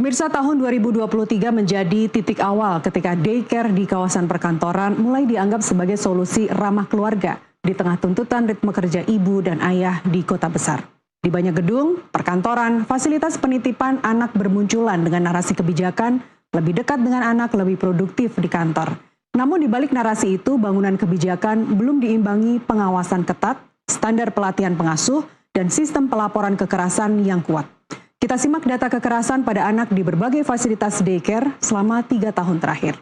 Pemirsa, tahun 2023 menjadi titik awal ketika daycare di kawasan perkantoran mulai dianggap sebagai solusi ramah keluarga di tengah tuntutan ritme kerja ibu dan ayah di kota besar. Di banyak gedung, perkantoran, fasilitas penitipan anak bermunculan dengan narasi kebijakan lebih dekat dengan anak, lebih produktif di kantor. Namun di balik narasi itu, bangunan kebijakan belum diimbangi pengawasan ketat, standar pelatihan pengasuh, dan sistem pelaporan kekerasan yang kuat. Kita simak data kekerasan pada anak di berbagai fasilitas daycare selama 3 tahun terakhir.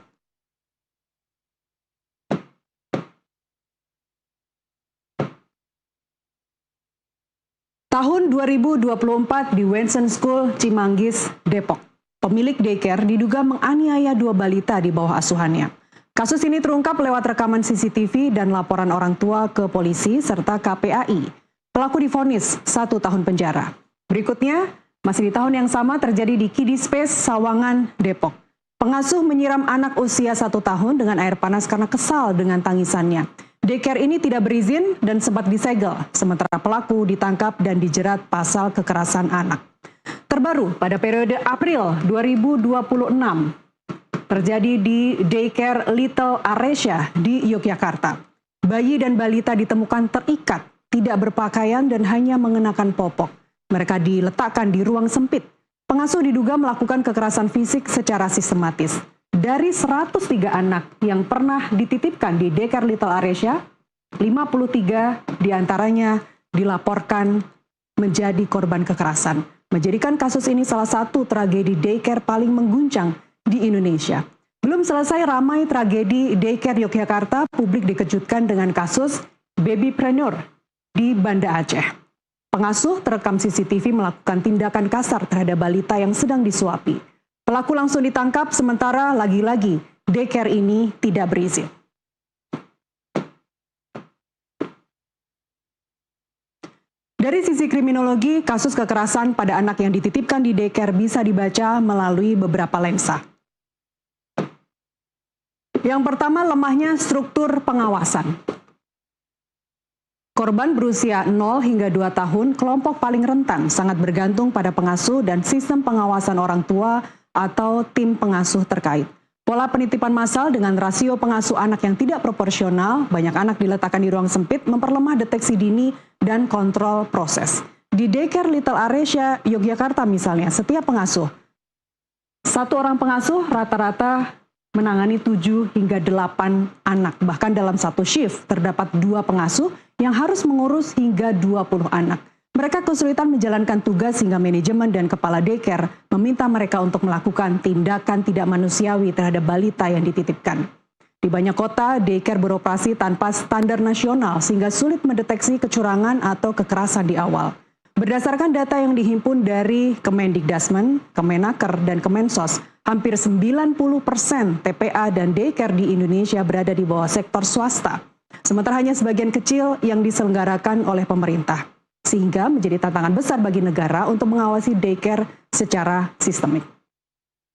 Tahun 2024 di Wensen School, Cimanggis, Depok. Pemilik daycare diduga menganiaya 2 balita di bawah asuhannya. Kasus ini terungkap lewat rekaman CCTV dan laporan orang tua ke polisi serta KPAI. Pelaku divonis 1 tahun penjara. Berikutnya, masih di tahun yang sama terjadi di Kiddie Space, Sawangan, Depok. Pengasuh menyiram anak usia 1 tahun dengan air panas karena kesal dengan tangisannya. Daycare ini tidak berizin dan sempat disegel, sementara pelaku ditangkap dan dijerat pasal kekerasan anak. Terbaru pada periode April 2026, terjadi di Daycare Little Aresia di Yogyakarta. Bayi dan balita ditemukan terikat, tidak berpakaian dan hanya mengenakan popok. Mereka diletakkan di ruang sempit. Pengasuh diduga melakukan kekerasan fisik secara sistematis. Dari 103 anak yang pernah dititipkan di Daycare Little Aresia, 53 diantaranya dilaporkan menjadi korban kekerasan. Menjadikan kasus ini salah satu tragedi daycare paling mengguncang di Indonesia. Belum selesai ramai tragedi daycare Yogyakarta, publik dikejutkan dengan kasus babypreneur di Banda Aceh. Pengasuh terekam CCTV melakukan tindakan kasar terhadap balita yang sedang disuapi. Pelaku langsung ditangkap, sementara lagi-lagi daycare ini tidak berizin. Dari sisi kriminologi, kasus kekerasan pada anak yang dititipkan di daycare bisa dibaca melalui beberapa lensa. Yang pertama, lemahnya struktur pengawasan. Korban berusia 0 hingga 2 tahun, kelompok paling rentan, sangat bergantung pada pengasuh dan sistem pengawasan orang tua atau tim pengasuh terkait. Pola penitipan massal dengan rasio pengasuh anak yang tidak proporsional, banyak anak diletakkan di ruang sempit, memperlemah deteksi dini dan kontrol proses. Di Daycare Little Aresia, Yogyakarta misalnya, setiap pengasuh, 1 orang pengasuh rata-rata menangani 7 hingga 8 anak. Bahkan dalam satu shift terdapat 2 pengasuh yang harus mengurus hingga 20 anak. Mereka kesulitan menjalankan tugas hingga manajemen dan kepala daycare meminta mereka untuk melakukan tindakan tidak manusiawi terhadap balita yang dititipkan. Di banyak kota, daycare beroperasi tanpa standar nasional sehingga sulit mendeteksi kecurangan atau kekerasan di awal. Berdasarkan data yang dihimpun dari Kemendikdasmen, Kemenaker, dan Kemensos, hampir 90% TPA dan daycare di Indonesia berada di bawah sektor swasta. Sementara hanya sebagian kecil yang diselenggarakan oleh pemerintah. Sehingga menjadi tantangan besar bagi negara untuk mengawasi daycare secara sistemik.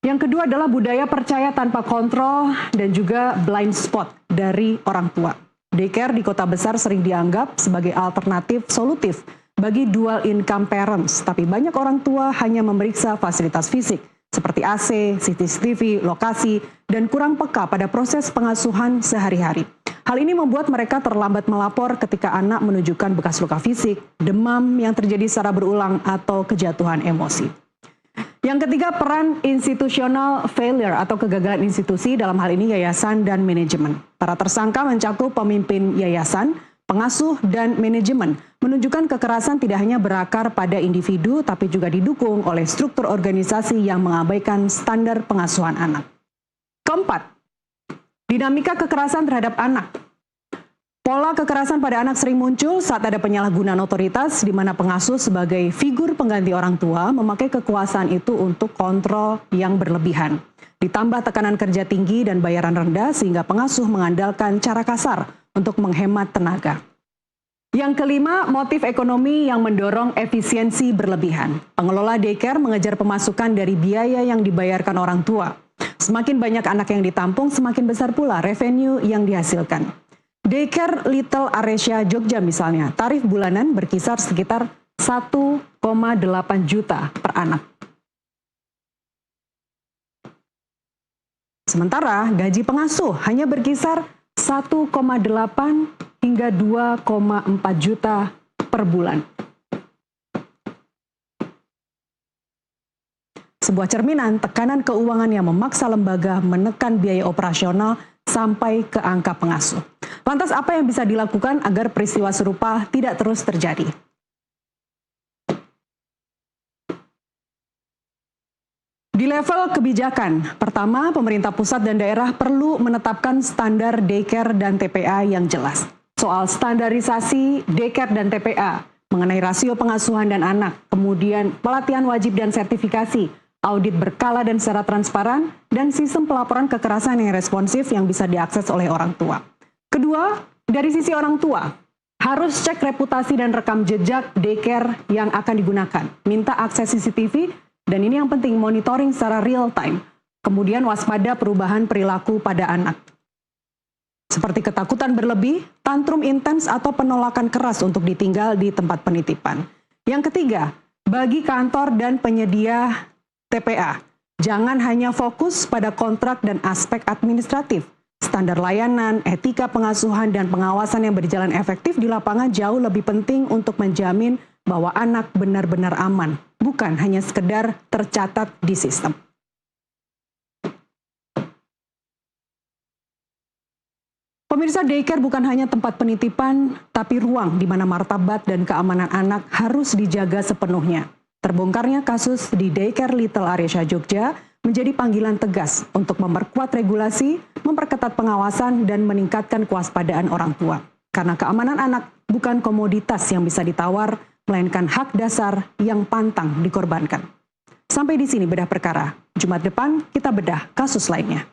Yang kedua adalah budaya percaya tanpa kontrol dan juga blind spot dari orang tua. Daycare di kota besar sering dianggap sebagai alternatif solutif bagi dual income parents, tapi banyak orang tua hanya memeriksa fasilitas fisik seperti AC, CCTV, lokasi, dan kurang peka pada proses pengasuhan sehari-hari. Hal ini membuat mereka terlambat melapor ketika anak menunjukkan bekas luka fisik, demam yang terjadi secara berulang, atau kejatuhan emosi. Yang ketiga, peran institutional failure atau kegagalan institusi, dalam hal ini yayasan dan manajemen. Para tersangka mencakup pemimpin yayasan, pengasuh, dan manajemen, menunjukkan kekerasan tidak hanya berakar pada individu, tapi juga didukung oleh struktur organisasi yang mengabaikan standar pengasuhan anak. Keempat, dinamika kekerasan terhadap anak. Pola kekerasan pada anak sering muncul saat ada penyalahgunaan otoritas, di mana pengasuh sebagai figur pengganti orang tua memakai kekuasaan itu untuk kontrol yang berlebihan. Ditambah tekanan kerja tinggi dan bayaran rendah, sehingga pengasuh mengandalkan cara kasar untuk menghemat tenaga. Yang kelima, motif ekonomi yang mendorong efisiensi berlebihan. Pengelola daycare mengejar pemasukan dari biaya yang dibayarkan orang tua. Semakin banyak anak yang ditampung, semakin besar pula revenue yang dihasilkan. Daycare Little Aresia Jogja misalnya, tarif bulanan berkisar sekitar 1,8 juta per anak. Sementara gaji pengasuh hanya berkisar 1,8 hingga 2,4 juta per bulan. Sebuah cerminan tekanan keuangan yang memaksa lembaga menekan biaya operasional sampai ke angka pengasuh. Lantas apa yang bisa dilakukan agar peristiwa serupa tidak terus terjadi? Di level kebijakan, pertama, pemerintah pusat dan daerah perlu menetapkan standar daycare dan TPA yang jelas. Soal standarisasi daycare dan TPA, mengenai rasio pengasuhan dan anak, kemudian pelatihan wajib dan sertifikasi, audit berkala dan secara transparan, dan sistem pelaporan kekerasan yang responsif yang bisa diakses oleh orang tua. Kedua, dari sisi orang tua, harus cek reputasi dan rekam jejak daycare yang akan digunakan. Minta akses CCTV, dan ini yang penting, monitoring secara real time. Kemudian waspada perubahan perilaku pada anak. Seperti ketakutan berlebih, tantrum intens atau penolakan keras untuk ditinggal di tempat penitipan. Yang ketiga, bagi kantor dan penyedia TPA, jangan hanya fokus pada kontrak dan aspek administratif. Standar layanan, etika pengasuhan, dan pengawasan yang berjalan efektif di lapangan jauh lebih penting untuk menjamin bahwa anak benar-benar aman, bukan hanya sekedar tercatat di sistem. Pemirsa, daycare bukan hanya tempat penitipan, tapi ruang di mana martabat dan keamanan anak harus dijaga sepenuhnya. Terbongkarnya kasus di daycare Little Aresya Jogja menjadi panggilan tegas untuk memperkuat regulasi, memperketat pengawasan, dan meningkatkan kewaspadaan orang tua. Karena keamanan anak bukan komoditas yang bisa ditawar, melainkan hak dasar yang pantang dikorbankan. Sampai di sini bedah perkara. Jumat depan kita bedah kasus lainnya.